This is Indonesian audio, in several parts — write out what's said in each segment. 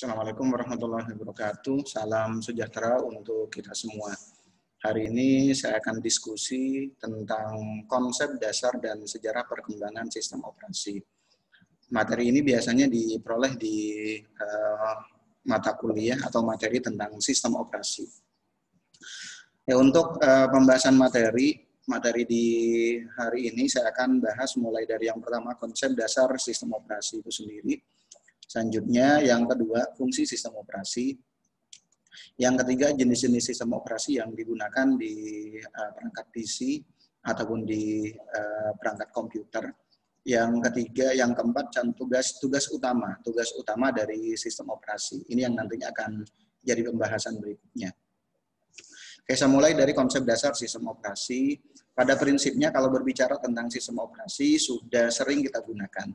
Assalamualaikum warahmatullahi wabarakatuh. Salam sejahtera untuk kita semua. Hari ini saya akan diskusi tentang konsep dasar dan sejarah perkembangan sistem operasi. Materi ini biasanya diperoleh di mata kuliah atau materi tentang sistem operasi. Ya, untuk pembahasan materi di hari ini saya akan bahas mulai dari yang pertama konsep dasar sistem operasi itu sendiri. Selanjutnya yang kedua fungsi sistem operasi. Yang ketiga jenis-jenis sistem operasi yang digunakan di perangkat PC ataupun di perangkat komputer. Yang ketiga, yang keempat tugas utama dari sistem operasi. Ini yang nantinya akan jadi pembahasan berikutnya. Oke, saya mulai dari konsep dasar sistem operasi. Pada prinsipnya kalau berbicara tentang sistem operasi sudah sering kita gunakan.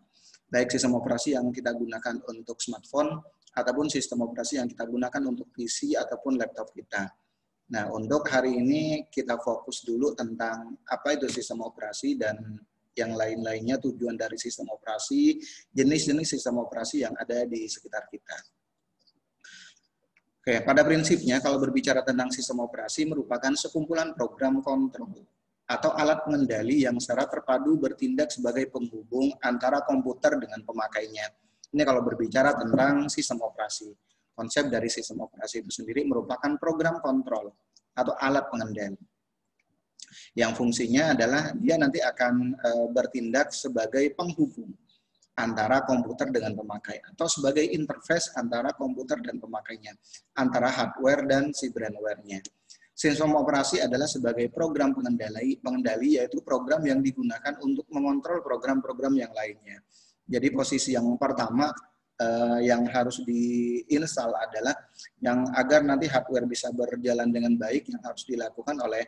Baik sistem operasi yang kita gunakan untuk smartphone ataupun sistem operasi yang kita gunakan untuk PC ataupun laptop kita. Nah, untuk hari ini kita fokus dulu tentang apa itu sistem operasi dan yang lain-lainnya, tujuan dari sistem operasi, jenis-jenis sistem operasi yang ada di sekitar kita. Oke, pada prinsipnya kalau berbicara tentang sistem operasi merupakan sekumpulan program kontrol atau alat pengendali yang secara terpadu bertindak sebagai penghubung antara komputer dengan pemakainya. Ini kalau berbicara tentang sistem operasi. Konsep dari sistem operasi itu sendiri merupakan program kontrol atau alat pengendali. Yang fungsinya adalah dia nanti akan bertindak sebagai penghubung antara komputer dengan pemakai atau sebagai interface antara komputer dan pemakainya, antara hardware dan si brandware-nya. Sistem operasi adalah sebagai program pengendali yaitu program yang digunakan untuk mengontrol program-program yang lainnya. Jadi posisi yang pertama yang harus diinstal adalah yang agar nanti hardware bisa berjalan dengan baik, yang harus dilakukan oleh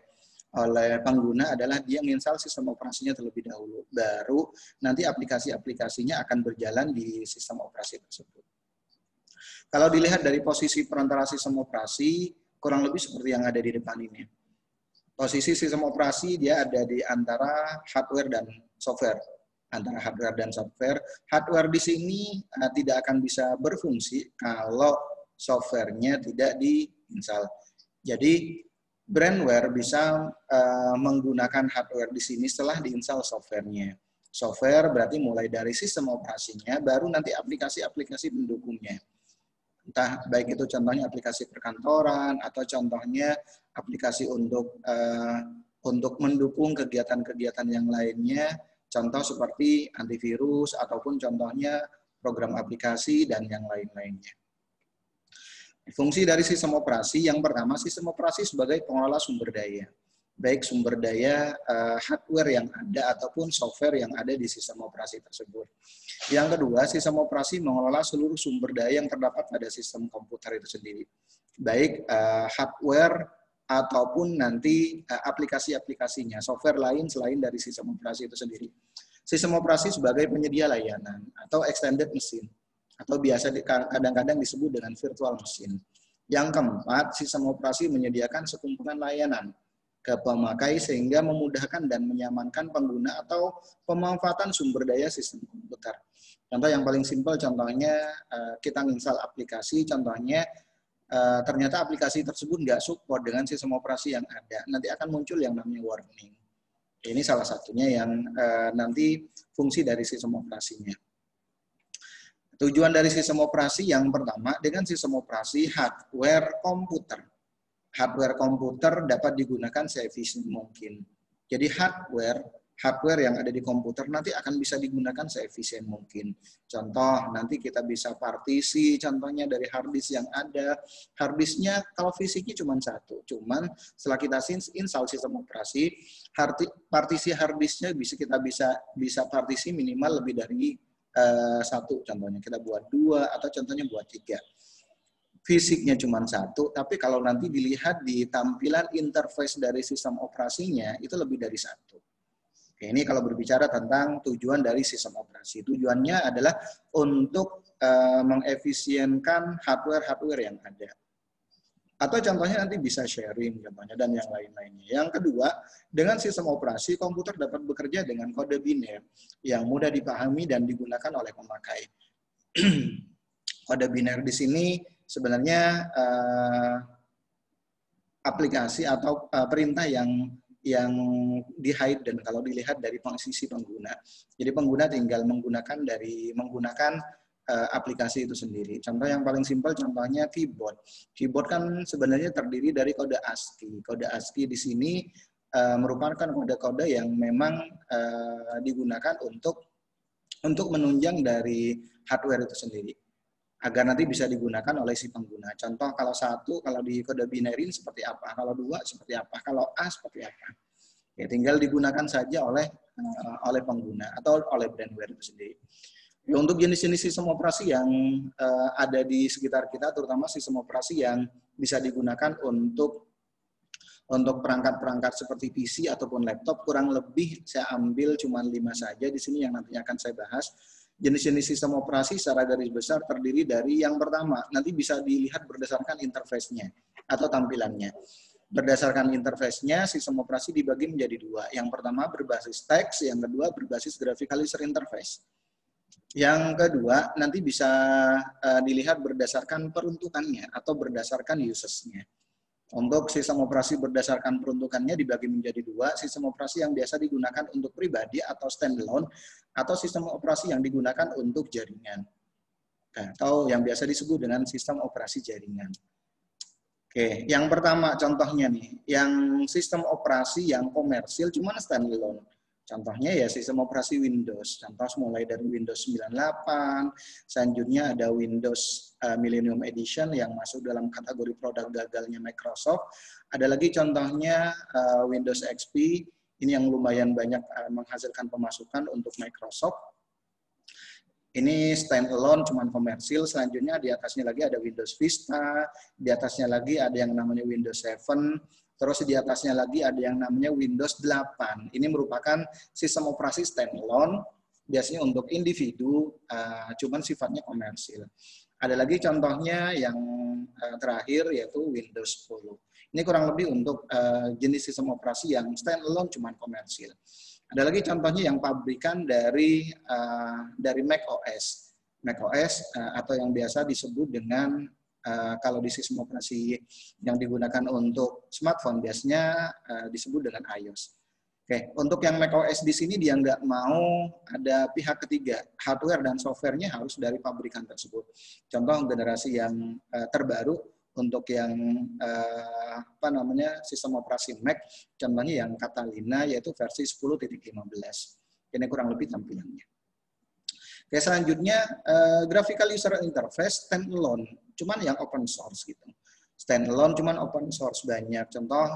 pengguna adalah dia menginstal sistem operasinya terlebih dahulu. Baru nanti aplikasi-aplikasinya akan berjalan di sistem operasi tersebut. Kalau dilihat dari posisi perantara sistem operasi, kurang lebih seperti yang ada di depan ini. Posisi sistem operasi dia ada di antara hardware dan software. Antara hardware dan software. Hardware di sini tidak akan bisa berfungsi kalau softwarenya tidak diinstal. Jadi brandware bisa menggunakan hardware di sini setelah diinstal softwarenya. Software berarti mulai dari sistem operasinya, baru nanti aplikasi-aplikasi pendukungnya. Entah baik itu contohnya aplikasi perkantoran atau contohnya aplikasi untuk mendukung kegiatan-kegiatan yang lainnya, contoh seperti antivirus ataupun contohnya program aplikasi dan yang lain-lainnya. Fungsi dari sistem operasi yang pertama, sistem operasi sebagai pengelola sumber daya, baik sumber daya hardware yang ada ataupun software yang ada di sistem operasi tersebut. Yang kedua, sistem operasi mengelola seluruh sumber daya yang terdapat pada sistem komputer itu sendiri, baik hardware ataupun nanti aplikasi-aplikasinya, software lain selain dari sistem operasi itu sendiri. Sistem operasi sebagai penyedia layanan atau extended machine, atau biasa kadang-kadang disebut dengan virtual machine. Yang keempat, sistem operasi menyediakan sekumpulan layanan ke pemakai sehingga memudahkan dan menyamankan pengguna atau pemanfaatan sumber daya sistem komputer. Contoh yang paling simpel, contohnya kita install aplikasi, contohnya ternyata aplikasi tersebut nggak support dengan sistem operasi yang ada, nanti akan muncul yang namanya warning. Ini salah satunya yang nanti fungsi dari sistem operasinya. Tujuan dari sistem operasi yang pertama, dengan sistem operasi hardware komputer. Hardware komputer dapat digunakan seefisien mungkin. Jadi hardware yang ada di komputer nanti akan bisa digunakan seefisien mungkin. Contoh, nanti kita bisa partisi, contohnya dari harddisk yang ada. Harddisknya kalau fisiknya cuma satu, cuman setelah kita install sistem operasi, partisi harddisknya kita bisa partisi minimal lebih dari satu, contohnya kita buat 2 atau contohnya buat 3. Fisiknya cuma satu, tapi kalau nanti dilihat di tampilan interface dari sistem operasinya itu lebih dari satu. Oke, ini kalau berbicara tentang tujuan dari sistem operasi. Tujuannya adalah untuk mengefisienkan hardware yang ada. Atau contohnya nanti bisa sharing contohnya dan yang lain-lainnya. Yang kedua, dengan sistem operasi komputer dapat bekerja dengan kode biner yang mudah dipahami dan digunakan oleh pemakai. Kode biner di sini sebenarnya aplikasi atau perintah yang di-hide dan kalau dilihat dari sisi pengguna. Jadi pengguna tinggal menggunakan aplikasi itu sendiri. Contoh yang paling simpel contohnya keyboard. Keyboard kan sebenarnya terdiri dari kode ASCII. Kode ASCII di sini merupakan kode-kode yang memang digunakan untuk menunjang dari hardware itu sendiri, agar nanti bisa digunakan oleh si pengguna. Contoh kalau kalau di kode binarin seperti apa, kalau 2 seperti apa, kalau A seperti apa. Ya, tinggal digunakan saja oleh pengguna atau oleh brandware itu sendiri. Ya, untuk jenis-jenis sistem operasi yang ada di sekitar kita, terutama sistem operasi yang bisa digunakan untuk perangkat-perangkat seperti PC ataupun laptop, kurang lebih saya ambil cuma 5 saja di sini yang nantinya akan saya bahas. Jenis-jenis sistem operasi secara garis besar terdiri dari yang pertama, nanti bisa dilihat berdasarkan interface-nya atau tampilannya. Berdasarkan interface-nya, sistem operasi dibagi menjadi 2. Yang pertama berbasis teks, yang kedua berbasis graphical user interface. Yang kedua, nanti bisa dilihat berdasarkan peruntukannya atau berdasarkan uses-nya. Untuk sistem operasi berdasarkan peruntukannya dibagi menjadi 2, sistem operasi yang biasa digunakan untuk pribadi atau standalone, atau sistem operasi yang digunakan untuk jaringan, atau yang biasa disebut dengan sistem operasi jaringan. Oke, yang pertama contohnya nih, yang sistem operasi yang komersil cuman standalone. Contohnya ya sistem operasi Windows. Contoh mulai dari Windows 98, selanjutnya ada Windows Millennium Edition yang masuk dalam kategori produk gagalnya Microsoft. Ada lagi contohnya Windows XP, ini yang lumayan banyak menghasilkan pemasukan untuk Microsoft. Ini standalone, cuman komersil. Selanjutnya di atasnya lagi ada Windows Vista, di atasnya lagi ada yang namanya Windows 7, terus di atasnya lagi ada yang namanya Windows 8. Ini merupakan sistem operasi standalone, biasanya untuk individu, cuman sifatnya komersil. Ada lagi contohnya yang terakhir yaitu Windows 10. Ini kurang lebih untuk jenis sistem operasi yang standalone cuman komersil. Ada lagi contohnya yang pabrikan dari Mac OS. Mac OS atau yang biasa disebut dengan kalau di sistem operasi yang digunakan untuk smartphone biasanya disebut dengan iOS. Oke, untuk yang macOS di sini dia nggak mau ada pihak ketiga, hardware dan softwarenya harus dari pabrikan tersebut. Contoh generasi yang terbaru untuk yang sistem operasi Mac, contohnya yang Catalina yaitu versi 10.15. Ini kurang lebih tampilannya. Oke, selanjutnya graphical user interface standalone, cuman yang open source gitu. Standalone cuman open source banyak. Contoh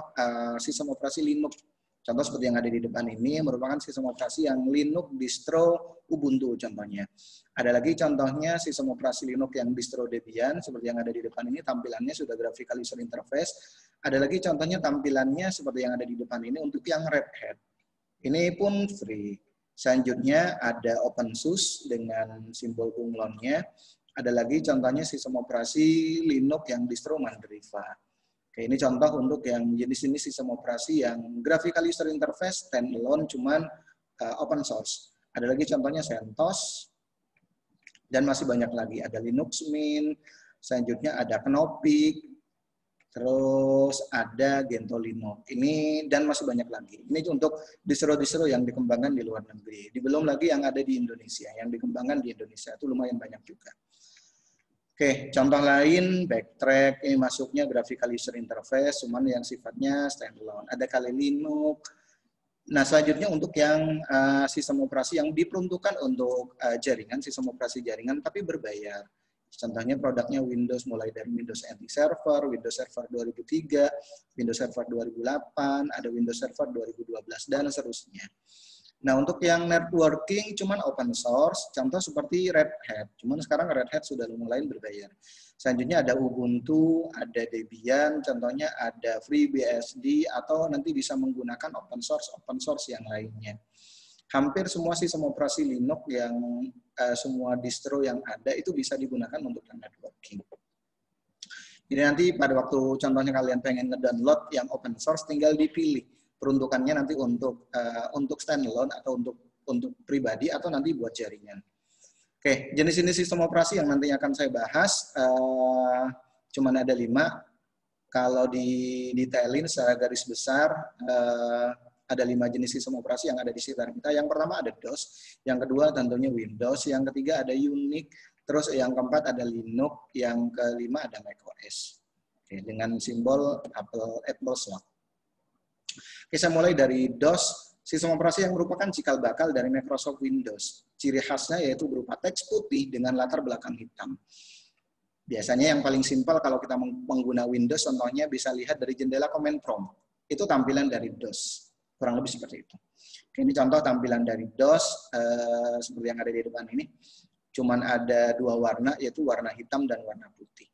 sistem operasi Linux. Contoh seperti yang ada di depan ini merupakan sistem operasi yang Linux distro Ubuntu contohnya. Ada lagi contohnya sistem operasi Linux yang distro Debian seperti yang ada di depan ini, tampilannya sudah graphical user interface. Ada lagi contohnya tampilannya seperti yang ada di depan ini untuk yang Red Hat. Ini pun free. Selanjutnya ada OpenSUSE dengan simbol bunglonnya. Ada lagi contohnya sistem operasi Linux yang distro Mandriva. Oke, ini contoh untuk yang jenis-jenis sistem operasi yang graphical user interface standalone cuman open source. Ada lagi contohnya CentOS dan masih banyak lagi. Ada Linux Mint, selanjutnya ada Knoppik, terus ada Gentoo. Ini dan masih banyak lagi. Ini untuk distro-distro yang dikembangkan di luar negeri. Belum lagi yang ada di Indonesia, yang dikembangkan di Indonesia itu lumayan banyak juga. Oke, contoh lain Backtrack, ini masuknya graphical user interface, cuman yang sifatnya standalone. Ada Kali Linux. Nah, selanjutnya untuk yang sistem operasi yang diperuntukkan untuk jaringan, sistem operasi jaringan, tapi berbayar. Contohnya produknya Windows mulai dari Windows NT Server, Windows Server 2003, Windows Server 2008, ada Windows Server 2012, dan seterusnya. Nah, untuk yang networking cuman open source, contoh seperti Red Hat. Cuman sekarang Red Hat sudah mulai berbayar. Selanjutnya ada Ubuntu, ada Debian, contohnya ada FreeBSD, atau nanti bisa menggunakan open source yang lainnya. Hampir semua sistem operasi Linux yang semua distro yang ada itu bisa digunakan untuk networking. Jadi nanti pada waktu contohnya kalian pengen nge-download yang open source, tinggal dipilih peruntukannya nanti untuk standalone atau untuk pribadi atau nanti buat jaringan. Oke, jenis-jenis sistem operasi yang nantinya akan saya bahas, cuman ada 5. Kalau didetailin secara garis besar, ada 5 jenis sistem operasi yang ada di sekitar kita. Yang pertama ada DOS, yang kedua tentunya Windows, yang ketiga ada Unix, terus yang keempat ada Linux, yang kelima ada macOS. Oke, dengan simbol Apple slot. Oke, saya mulai dari DOS. Sistem operasi yang merupakan cikal bakal dari Microsoft Windows. Ciri khasnya yaitu berupa teks putih dengan latar belakang hitam. Biasanya yang paling simpel kalau kita mengguna Windows, contohnya bisa lihat dari jendela command prompt. Itu tampilan dari DOS. Kurang lebih seperti itu. Oke, ini contoh tampilan dari DOS seperti yang ada di depan ini. Cuman ada 2 warna, yaitu warna hitam dan warna putih.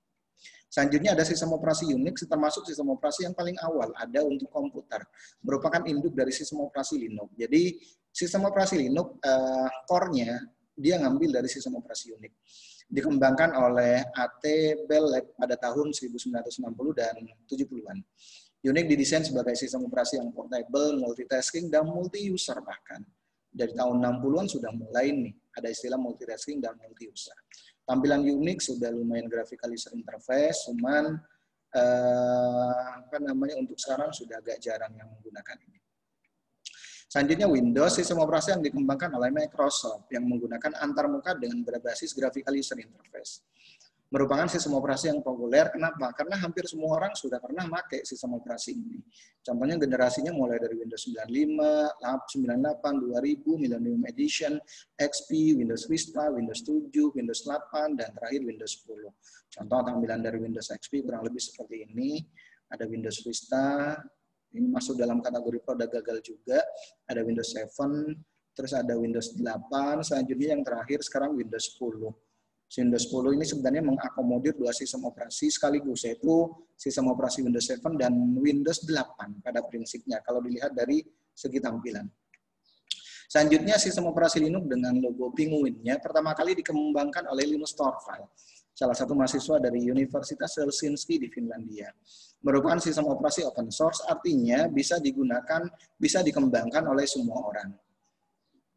Selanjutnya ada sistem operasi Unix, termasuk sistem operasi yang paling awal ada untuk komputer, merupakan induk dari sistem operasi Linux. Jadi sistem operasi Linux core-nya dia ngambil dari sistem operasi Unix. Dikembangkan oleh A.T. Bell pada tahun 1960 dan 70-an. Unix didesain sebagai sistem operasi yang portable, multitasking, dan multi-user bahkan. Dari tahun 60-an sudah mulai nih, ada istilah multitasking dan multi-user. Tampilan Unix sudah lumayan graphical user interface, cuman untuk sekarang sudah agak jarang yang menggunakan ini. Selanjutnya Windows, sistem operasi yang dikembangkan oleh Microsoft yang menggunakan antarmuka dengan berbasis graphical user interface. Merupakan sistem operasi yang populer. Kenapa? Karena hampir semua orang sudah pernah pakai sistem operasi ini. Contohnya generasinya mulai dari Windows 95, 98, 2000, Millennium Edition, XP, Windows Vista, Windows 7, Windows 8, dan terakhir Windows 10. Contoh tampilan dari Windows XP kurang lebih seperti ini. Ada Windows Vista, ini masuk dalam kategori produk gagal juga. Ada Windows 7, terus ada Windows 8, selanjutnya yang terakhir sekarang Windows 10. Windows 10 ini sebenarnya mengakomodir 2 sistem operasi sekaligus, yaitu sistem operasi Windows 7 dan Windows 8 pada prinsipnya, kalau dilihat dari segi tampilan. Selanjutnya, sistem operasi Linux dengan logo penguinnya pertama kali dikembangkan oleh Linus Torvalds, salah satu mahasiswa dari Universitas Helsinki di Finlandia. Merupakan sistem operasi open source, artinya bisa dikembangkan oleh semua orang.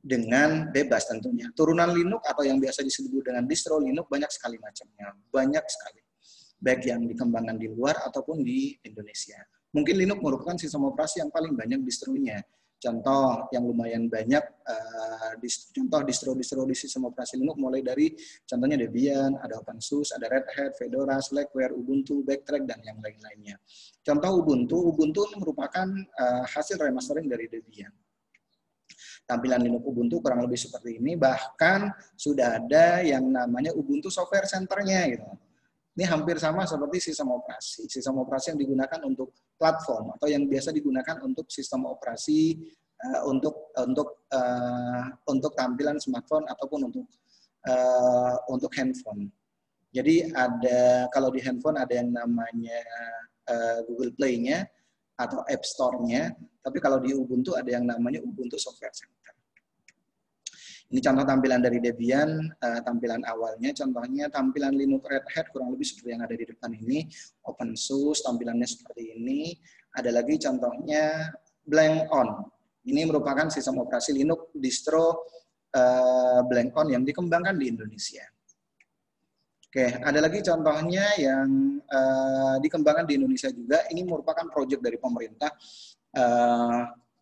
Dengan bebas tentunya. Turunan Linux atau yang biasa disebut dengan distro Linux banyak sekali macamnya. Banyak sekali. Baik yang dikembangkan di luar ataupun di Indonesia. Mungkin Linux merupakan sistem operasi yang paling banyak distronya. Contoh yang lumayan banyak, contoh distro-distro di sistem operasi Linux mulai dari contohnya Debian, ada OpenSUSE, ada Red Hat, Fedora, Slackware, Ubuntu, Backtrack, dan yang lain-lainnya. Contoh Ubuntu merupakan hasil remastering dari Debian. Tampilan Linux Ubuntu kurang lebih seperti ini, bahkan sudah ada yang namanya Ubuntu Software Center-nya gitu. Ini hampir sama seperti sistem operasi yang digunakan untuk platform atau yang biasa digunakan untuk sistem operasi untuk tampilan smartphone ataupun untuk handphone. Jadi ada, kalau di handphone ada yang namanya Google Play-nya atau App Store-nya, tapi kalau di Ubuntu ada yang namanya Ubuntu Software Center. Ini contoh tampilan dari Debian, tampilan awalnya. Contohnya tampilan Linux Red Hat kurang lebih seperti yang ada di depan ini. OpenSUSE tampilannya seperti ini. Ada lagi contohnya Blank On. Ini merupakan sistem operasi Linux distro Blank On yang dikembangkan di Indonesia. Oke, ada lagi contohnya yang dikembangkan di Indonesia juga. Ini merupakan proyek dari pemerintah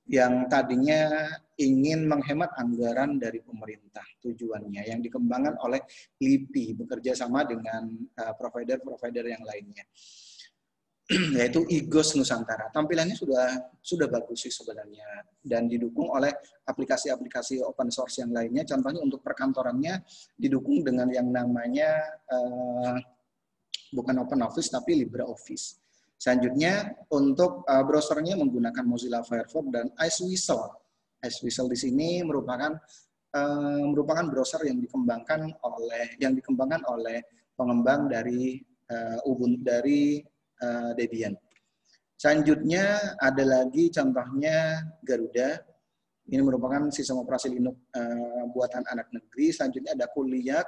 yang tadinya ingin menghemat anggaran dari pemerintah tujuannya, yang dikembangkan oleh LIPI bekerja sama dengan provider-provider yang lainnya, yaitu IGOS Nusantara. Tampilannya sudah bagus sih sebenarnya dan didukung oleh aplikasi-aplikasi open source yang lainnya. Contohnya untuk perkantorannya didukung dengan yang namanya bukan OpenOffice tapi LibreOffice. Selanjutnya untuk browsernya menggunakan Mozilla Firefox dan Iceweasel. Iceweasel di sini merupakan browser yang dikembangkan oleh pengembang dari Ubuntu dari Debian. Selanjutnya ada lagi contohnya Garuda. Ini merupakan sistem operasi Linux buatan anak negeri. Selanjutnya ada Kuliak.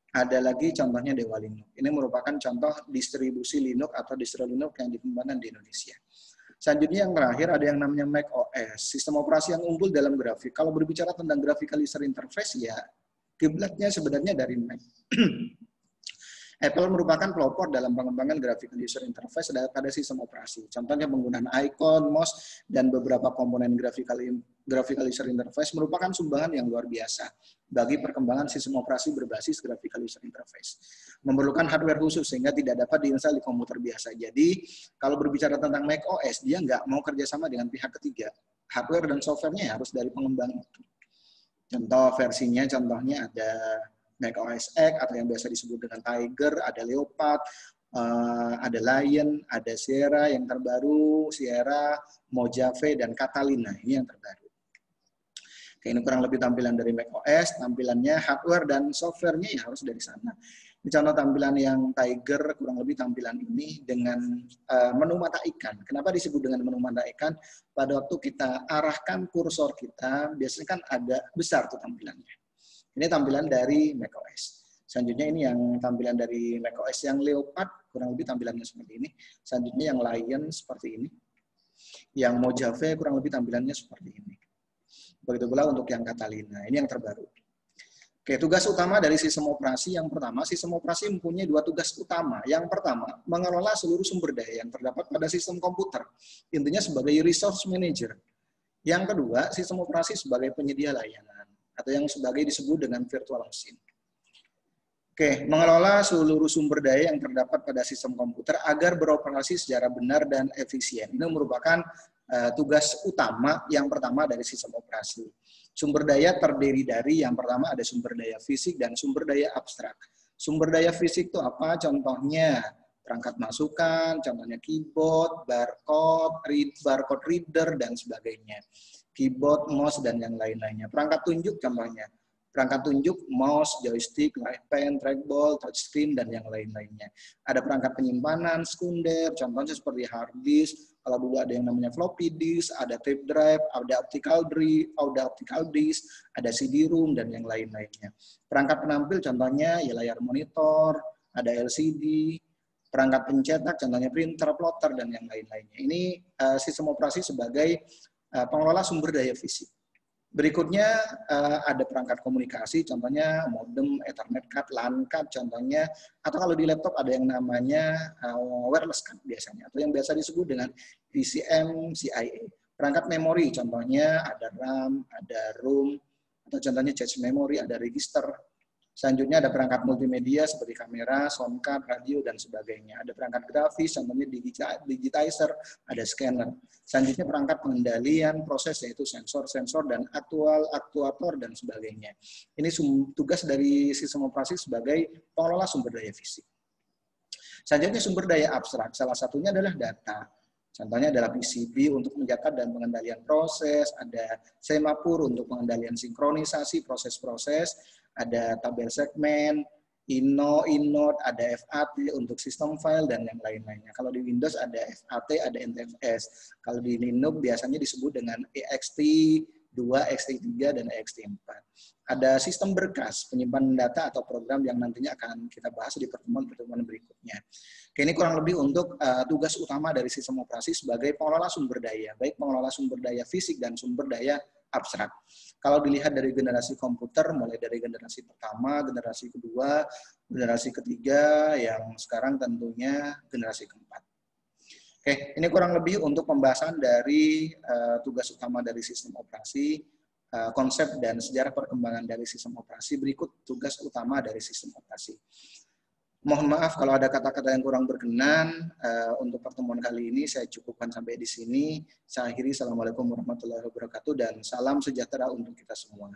Ada lagi contohnya Dewa Linux. Ini merupakan contoh distribusi Linux atau distro Linux yang dikembangkan di Indonesia. Selanjutnya yang terakhir ada yang namanya macOS, sistem operasi yang unggul dalam grafik. Kalau berbicara tentang graphical user interface ya Kiblatnya sebenarnya dari Mac. Apple merupakan pelopor dalam pengembangan graphical user interface pada sistem operasi. Contohnya penggunaan icon, mouse, dan beberapa komponen graphical user interface merupakan sumbangan yang luar biasa bagi perkembangan sistem operasi berbasis graphical user interface. Memerlukan hardware khusus sehingga tidak dapat diinstal di komputer biasa. Jadi, kalau berbicara tentang macOS, dia nggak mau kerjasama dengan pihak ketiga. Hardware dan softwarenya harus dari pengembang itu. Contoh versinya, contohnya ada macOS X atau yang biasa disebut dengan Tiger, ada Leopard, ada Lion, ada Sierra yang terbaru, Sierra, Mojave, dan Catalina. Ini yang terbaru. Oke, ini kurang lebih tampilan dari macOS, tampilannya hardware dan softwarenya ya harus dari sana. Ini contoh tampilan yang Tiger, kurang lebih tampilan ini dengan menu mata ikan. Kenapa disebut dengan menu mata ikan? Pada waktu kita arahkan kursor kita, biasanya kan agak besar tuh tampilannya. Ini tampilan dari macOS. Selanjutnya ini yang tampilan dari macOS yang Leopard, kurang lebih tampilannya seperti ini. Selanjutnya yang Lion seperti ini. Yang Mojave kurang lebih tampilannya seperti ini. Begitu pula untuk yang Catalina, ini yang terbaru. Oke, tugas utama dari sistem operasi yang pertama, sistem operasi mempunyai dua tugas utama. Yang pertama, mengelola seluruh sumber daya yang terdapat pada sistem komputer. Intinya sebagai resource manager. Yang kedua, sistem operasi sebagai penyedia layanan atau yang sebagai disebut dengan virtual machine. Oke, mengelola seluruh sumber daya yang terdapat pada sistem komputer agar beroperasi secara benar dan efisien. Ini merupakan tugas utama yang pertama dari sistem operasi. Sumber daya terdiri dari yang pertama ada sumber daya fisik dan sumber daya abstrak. Sumber daya fisik itu apa? Contohnya perangkat masukan, contohnya keyboard, barcode reader, dan sebagainya. Keyboard, mouse, dan yang lain-lainnya. Perangkat tunjuk contohnya. Perangkat tunjuk, mouse, joystick, light pen, trackball, touchscreen, dan yang lain-lainnya. Ada perangkat penyimpanan, sekunder, contohnya seperti hard disk. Kalau dulu ada yang namanya floppy disk, ada tape drive, ada optical disk, ada CD-ROM, dan yang lain-lainnya. Perangkat penampil contohnya ya layar monitor, ada LCD, perangkat pencetak contohnya printer, plotter, dan yang lain-lainnya. Ini sistem operasi sebagai pengelola sumber daya fisik. Berikutnya ada perangkat komunikasi, contohnya modem, Ethernet card, LAN card, contohnya, atau kalau di laptop ada yang namanya wireless card biasanya, atau yang biasa disebut dengan PCM, CIA. Perangkat memori, contohnya ada RAM, ada ROM, atau contohnya cache memory, ada register. Selanjutnya ada perangkat multimedia seperti kamera, sound card, radio, dan sebagainya. Ada perangkat grafis, contohnya digitizer, ada scanner. Selanjutnya perangkat pengendalian proses, yaitu sensor, dan aktuator, dan sebagainya. Ini tugas dari sistem operasi sebagai pengelola sumber daya fisik. Selanjutnya sumber daya abstrak, salah satunya adalah data. Contohnya adalah PCB untuk mencatat dan pengendalian proses, ada semapur untuk pengendalian sinkronisasi proses-proses, ada tabel segmen, inode, ada FAT untuk sistem file, dan yang lain-lainnya. Kalau di Windows ada FAT, ada NTFS. Kalau di Linux biasanya disebut dengan ext2, ext3, dan ext4. Ada sistem berkas, penyimpanan data atau program yang nantinya akan kita bahas di pertemuan-pertemuan berikutnya. Oke, ini kurang lebih untuk tugas utama dari sistem operasi sebagai pengelola sumber daya, baik pengelola sumber daya fisik dan sumber daya abstrak. Kalau dilihat dari generasi komputer, mulai dari generasi pertama, generasi kedua, generasi ketiga, yang sekarang tentunya generasi keempat. Oke, ini kurang lebih untuk pembahasan dari tugas utama dari sistem operasi, konsep dan sejarah perkembangan dari sistem operasi. Berikut tugas utama dari sistem operasi. Mohon maaf kalau ada kata-kata yang kurang berkenan. Untuk pertemuan kali ini saya cukupkan sampai di sini. Saya akhiri. Assalamualaikum warahmatullahi wabarakatuh dan salam sejahtera untuk kita semua.